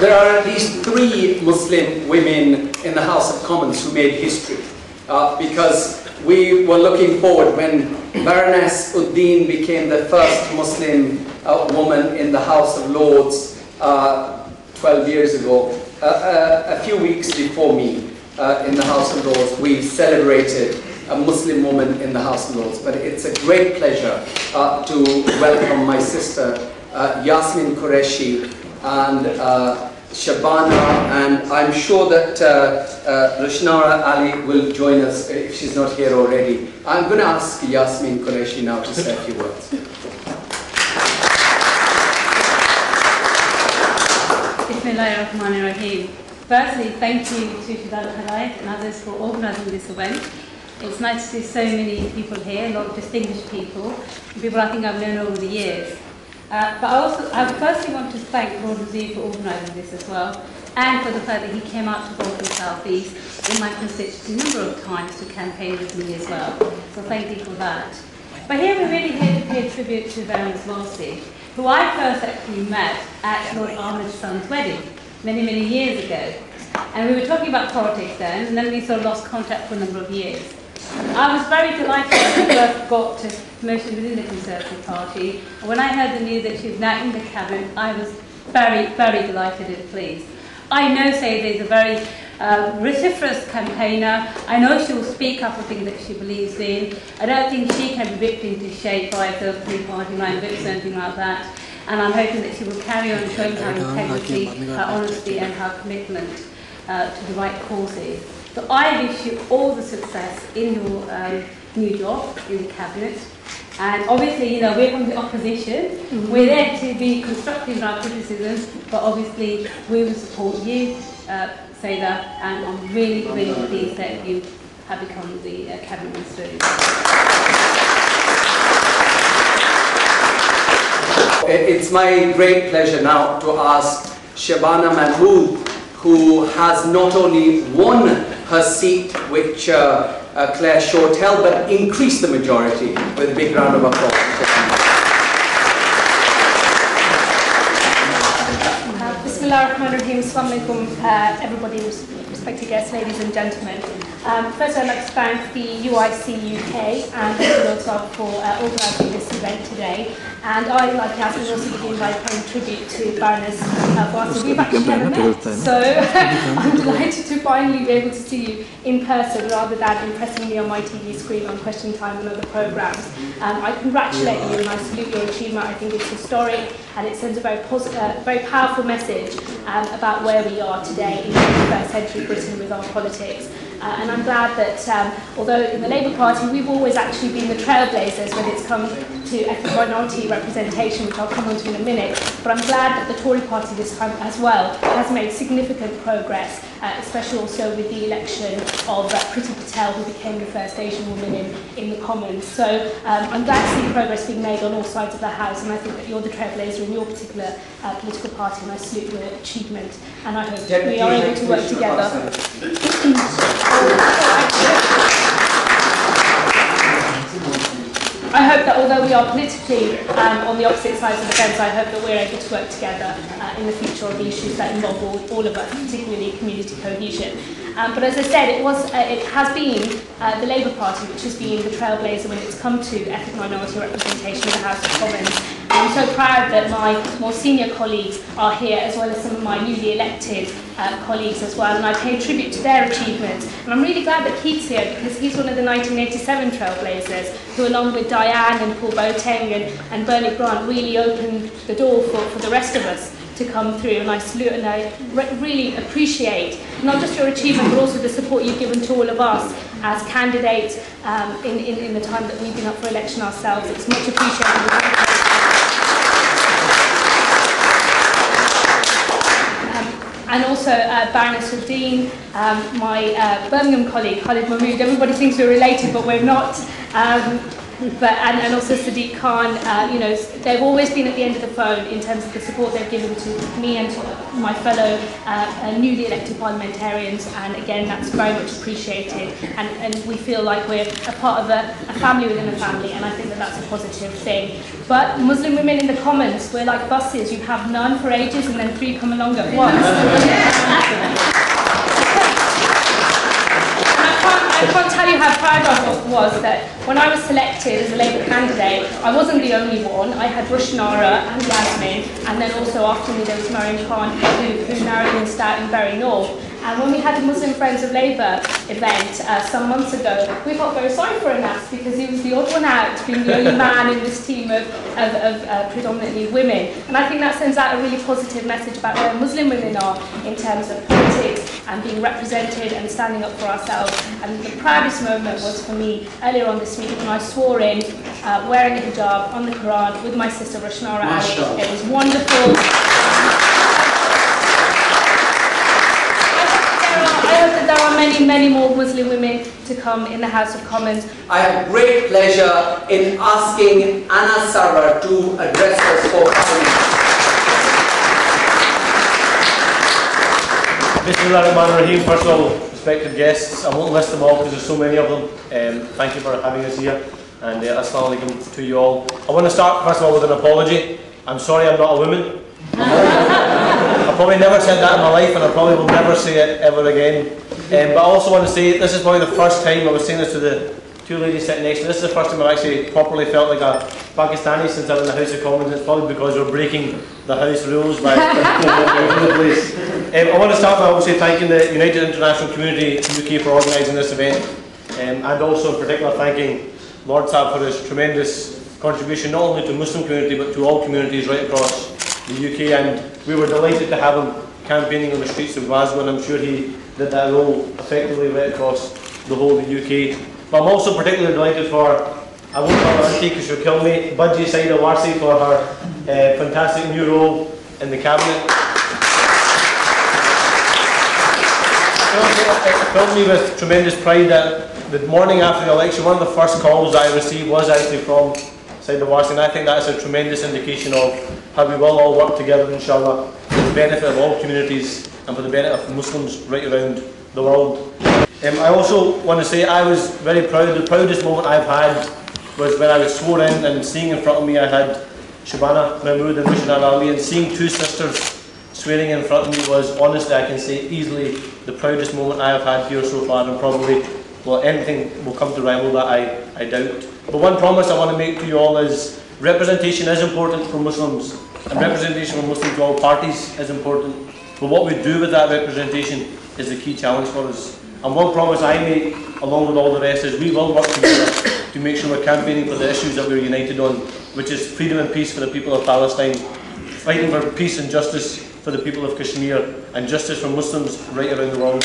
there are at least 3 Muslim women in the House of Commons who made history, because we were looking forward when Baroness Uddin became the first Muslim woman in the House of Lords 12 years ago. A few weeks before me in the House of Lords, we celebrated a Muslim woman in the House of Lords. But it's a great pleasure to welcome my sister Yasmin Qureshi and Shabana, and I'm sure that Rushnara Ali will join us if she's not here already. I'm going to ask Yasmin Qureshi now to say a few words. Bismillahirrahmanirrahim. Firstly, thank you to Rt.Hon.Baroness and others for organising this event. It's nice to see so many people here, a lot of distinguished people I think I've known over the years. But I firstly want to thank Lord Nazir for organising this as well, and for the fact that he came out to Bolton South East in my constituency a number of times to campaign with me as well. So thank you for that. But here we're really here to pay tribute to Baroness Warsi, who I first actually met at Lord Ahmed's son's wedding many, many years ago. And we were talking about politics then, and then we sort of lost contact for a number of years. I was very delighted when I first got to promotion within the Conservative Party. And when I heard the news that she was now in the cabinet, I was very, very delighted and pleased. I know Sayeeda is a very vociferous campaigner. I know she will speak up for things that she believes in. I don't think she can be whipped into shape by a third-party line whips or anything like that. And I'm hoping that she will carry on showing her integrity, her honesty and her commitment to the right causes. So I wish you all the success in your new job in the cabinet. And obviously, you know, we're from the opposition. We're there to be constructive in our criticism, but obviously we will support you, Sayeeda, and I'm really, really pleased that you have become the cabinet minister. It's my great pleasure now to ask Shabana Mahmood, who has not only won her seat, which Claire Short held, but increased the majority, with a big round of applause. Bismillahirrahmanirrahim. Assalamu alaikum, everybody, respected guests, ladies and gentlemen. First, I'd like to thank the UIC UK and the Lord for organising this event today. And I'd like to also begin by paying tribute to Baroness Warsi. We've actually never met, so I'm delighted to finally be able to see you in person rather than impressing me on my TV screen on Question Time and other programmes. I congratulate you and I salute your achievement. I think it's historic and it sends a very powerful message about where we are today in 21st century Britain with our politics. And I'm glad that although in the Labour Party we've always actually been the trailblazers when it's come to ethnic minority representation, which I'll come on to in a minute, but I'm glad that the Tory Party this time as well has made significant progress, especially also with the election of Priti Patel, who became the first Asian woman in the Commons. So I'm glad to see progress being made on all sides of the House, and I think that you're the trailblazer in your particular political party, and I salute your achievement, and I hope we are able to work together. I hope that although we are politically on the opposite sides of the fence, I hope that we're able to work together in the future on the issues that involve all of us, particularly community cohesion. But as I said, it has been the Labour Party which has been the trailblazer when it's come to ethnic minority representation in the House of Commons. I'm so proud that my more senior colleagues are here, as well as some of my newly elected colleagues as well, and I pay tribute to their achievements. And I'm really glad that Keith's here, because he's one of the 1987 trailblazers who, along with Diane and Paul Boateng and Bernie Grant, really opened the door for the rest of us to come through, and I salute and I really appreciate not just your achievement but also the support you've given to all of us as candidates in the time that we've been up for election ourselves. It's much appreciated. And also Baroness Uddin, my Birmingham colleague, Khalid Mahmood. Everybody thinks we're related, but we're not. and also Sadiq Khan, you know, they've always been at the end of the phone in terms of the support they've given to me and to my fellow newly elected parliamentarians, and again, that's very much appreciated, and we feel like we're a part of a family within a family, and I think that that's a positive thing. But Muslim women in the Commons, we're like buses, you have none for ages and then 3 come along at once. I can't tell you how proud I was that when I was selected as a Labour candidate, I wasn't the only one. I had Rushnara and Yasmin, and then also after me there was Mariam Khan, who narrowed in stout in Bury North. And when we had the Muslim Friends of Labour event some months ago, we felt very sorry for Anas because he was the odd one out, being the only man in this team of predominantly women. And I think that sends out a really positive message about where Muslim women are in terms of politics and being represented and standing up for ourselves. And the proudest moment was for me earlier on this week when I swore in, wearing a hijab on the Quran with my sister Rushnara Ali. It was wonderful. I hope that there are many, many more Muslim women to come in the House of Commons. I have great pleasure in asking Anna Sarwar to address us for Parliament. Bismillahirrahmanirrahim. First of all, respected guests, I won't list them all because there's so many of them. Thank you for having us here, and assalamu alaikum to you all. I want to start first of all with an apology. I'm sorry I'm not a woman. I've probably never said that in my life, and I probably will never say it ever again. But I also want to say this is probably the first time, I was saying this to the two ladies sitting next to me, this is the first time I've actually properly felt like a Pakistani since I'm in the House of Commons. It's probably because we're breaking the House rules by the place. I want to start by obviously thanking the United International Community UK for organising this event, and also in particular thanking Lord Saab for his tremendous contribution not only to the Muslim community but to all communities right across the UK, and we were delighted to have him campaigning on the streets of Glasgow, and I'm sure he did that role effectively right across the whole of the UK. But I'm also particularly delighted for, I won't call her auntie because she'll kill me, Budgie Sayeeda Warsi for her fantastic new role in the Cabinet. It filled me with tremendous pride that the morning after the election, one of the first calls I received was actually from Sayeeda Warsi, and I think that's a tremendous indication of how we will all work together, inshallah, for the benefit of all communities and for the benefit of Muslims right around the world. I also want to say I was very proud. The proudest moment I've had was when I was sworn in, and seeing in front of me I had Shabana Mahmood and Rushnara Ali, and seeing two sisters swearing in front of me was, honestly, I can say easily the proudest moment I have had here so far, and probably, well, anything will come to rival that, I doubt. But one promise I want to make to you all is representation is important for Muslims, and representation for Muslims of all parties is important, but what we do with that representation is the key challenge for us. And one promise I make, along with all the rest, is we will work together to make sure we're campaigning for the issues that we're united on, which is freedom and peace for the people of Palestine, fighting for peace and justice for the people of Kashmir, and justice for Muslims right around the world.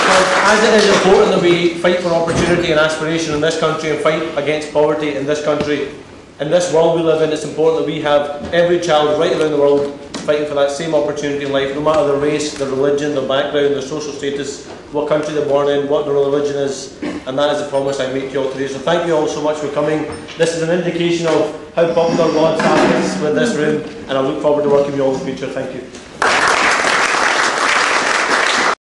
Because as it is important that we fight for opportunity and aspiration in this country and fight against poverty in this country, in this world we live in, it's important that we have every child right around the world fighting for that same opportunity in life, no matter their race, their religion, their background, their social status, what country they're born in, what their religion is, and that is the promise I make to you all today. So thank you all so much for coming. This is an indication of how popular Lord Saab is with this room, and I look forward to working with you all in the future. Thank you.